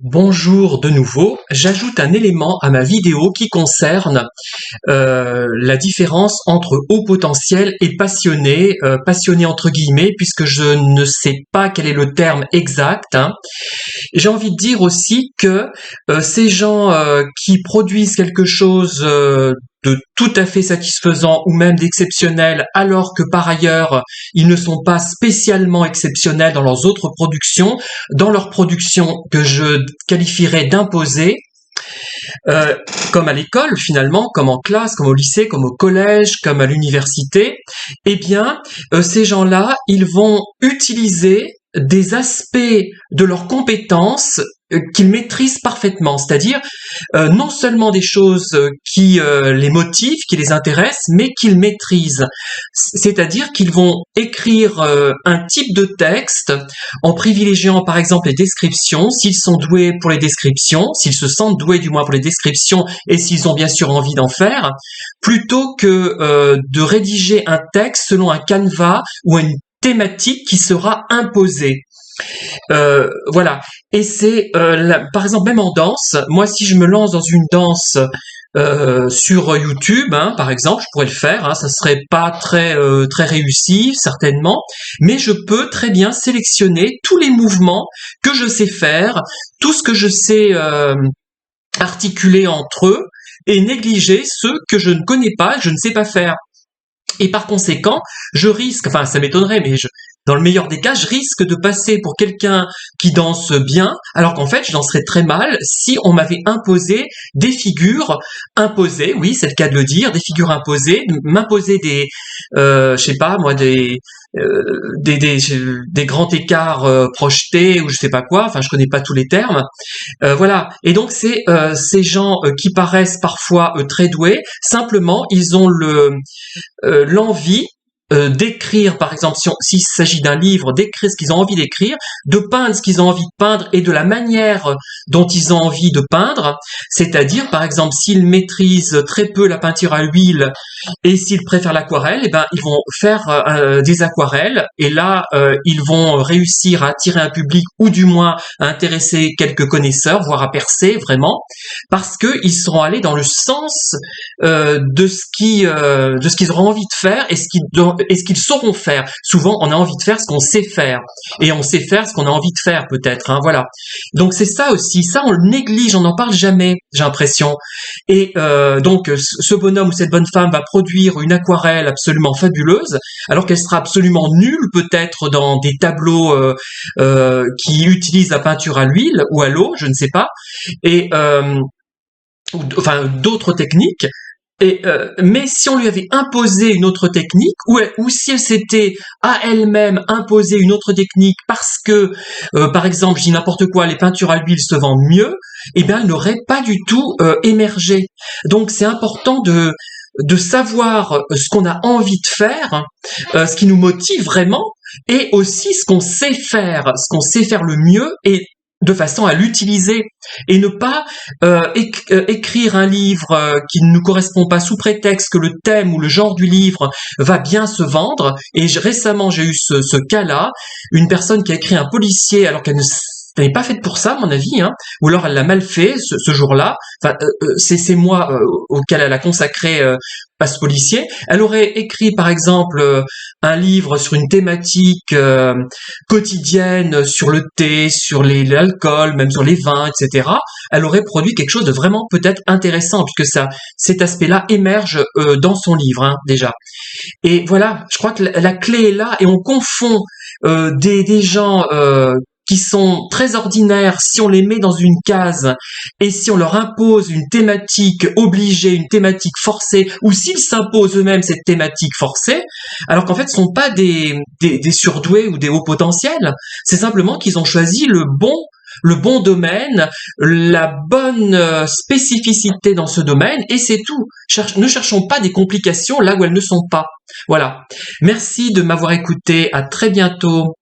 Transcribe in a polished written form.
Bonjour de nouveau, j'ajoute un élément à ma vidéo qui concerne la différence entre haut potentiel et passionné, passionné entre guillemets, puisque je ne sais pas quel est le terme exact. J'ai envie de dire aussi que ces gens qui produisent quelque chose de tout à fait satisfaisant ou même d'exceptionnel, alors que par ailleurs ils ne sont pas spécialement exceptionnels dans leurs autres productions, dans leurs productions que je qualifierais d'imposées, comme à l'école finalement, comme en classe, comme au lycée, comme au collège, comme à l'université, eh bien ces gens-là, ils vont utiliser des aspects de leurs compétences qu'ils maîtrisent parfaitement, c'est-à-dire non seulement des choses qui les motivent, qui les intéressent, mais qu'ils maîtrisent. C'est-à-dire qu'ils vont écrire un type de texte en privilégiant par exemple les descriptions, s'ils sont doués pour les descriptions, s'ils se sentent doués du moins pour les descriptions et s'ils ont bien sûr envie d'en faire, plutôt que de rédiger un texte selon un canevas ou une thématique qui sera imposée. Voilà. Et c'est, par exemple, même en danse, moi, si je me lance dans une danse sur YouTube, par exemple, je pourrais le faire. Ça serait pas très réussi, certainement, mais je peux très bien sélectionner tous les mouvements que je sais faire, tout ce que je sais articuler entre eux, et négliger ceux que je ne connais pas, je ne sais pas faire. Et par conséquent, je risque, enfin ça m'étonnerait, mais dans le meilleur des cas, je risque de passer pour quelqu'un qui danse bien, alors qu'en fait, je danserais très mal si on m'avait imposé des figures imposées, oui, c'est le cas de le dire, des figures imposées, m'imposer des, je sais pas moi, des grands écarts projetés ou je sais pas quoi, enfin je connais pas tous les termes, voilà. Et donc c'est ces gens qui paraissent parfois très doués, simplement ils ont l'envie d'écrire, par exemple, s'il s'agit d'un livre, d'écrire ce qu'ils ont envie d'écrire, de peindre ce qu'ils ont envie de peindre et de la manière dont ils ont envie de peindre, c'est-à-dire, par exemple, s'ils maîtrisent très peu la peinture à l'huile et s'ils préfèrent l'aquarelle, eh ben, ils vont faire des aquarelles et là, ils vont réussir à attirer un public ou du moins à intéresser quelques connaisseurs, voire à percer vraiment, parce que ils seront allés dans le sens de ce qu'ils auront envie de faire et ce qu'ils sauront faire. Souvent, on a envie de faire ce qu'on sait faire et on sait faire ce qu'on a envie de faire peut-être. Voilà. Donc c'est ça aussi. Ça, on le néglige, on n'en parle jamais. J'ai l'impression. Et donc ce bonhomme ou cette bonne femme va produire une aquarelle absolument fabuleuse, alors qu'elle sera absolument nulle peut-être dans des tableaux qui utilisent la peinture à l'huile ou à l'eau, je ne sais pas. Et enfin d'autres techniques. Mais si on lui avait imposé une autre technique, ou si elle s'était à elle-même imposé une autre technique parce que, par exemple, je dis n'importe quoi, les peintures à l'huile se vendent mieux, eh bien, elle n'aurait pas du tout émergé. Donc, c'est important de savoir ce qu'on a envie de faire, ce qui nous motive vraiment, et aussi ce qu'on sait faire le mieux, et de façon à l'utiliser et ne pas écrire un livre qui ne nous correspond pas sous prétexte que le thème ou le genre du livre va bien se vendre. Et récemment, j'ai eu ce cas-là, une personne qui a écrit un policier alors qu'elle n'est pas faite pour ça, à mon avis, ou alors elle l'a mal fait ce jour-là. Enfin, c'est moi auquel elle a consacré à ce policier. Elle aurait écrit, par exemple, un livre sur une thématique quotidienne, sur le thé, sur l'alcool, même sur les vins, etc. Elle aurait produit quelque chose de vraiment peut-être intéressant, puisque cet aspect-là émerge dans son livre, déjà. Et voilà, je crois que la clé est là, et on confond des gens qui sont très ordinaires si on les met dans une case et si on leur impose une thématique obligée, une thématique forcée, ou s'ils s'imposent eux-mêmes cette thématique forcée, alors qu'en fait ce ne sont pas des surdoués ou des hauts potentiels, c'est simplement qu'ils ont choisi le bon domaine, la bonne spécificité dans ce domaine, et c'est tout. Ne cherchons pas des complications là où elles ne sont pas. Voilà. Merci de m'avoir écouté, à très bientôt.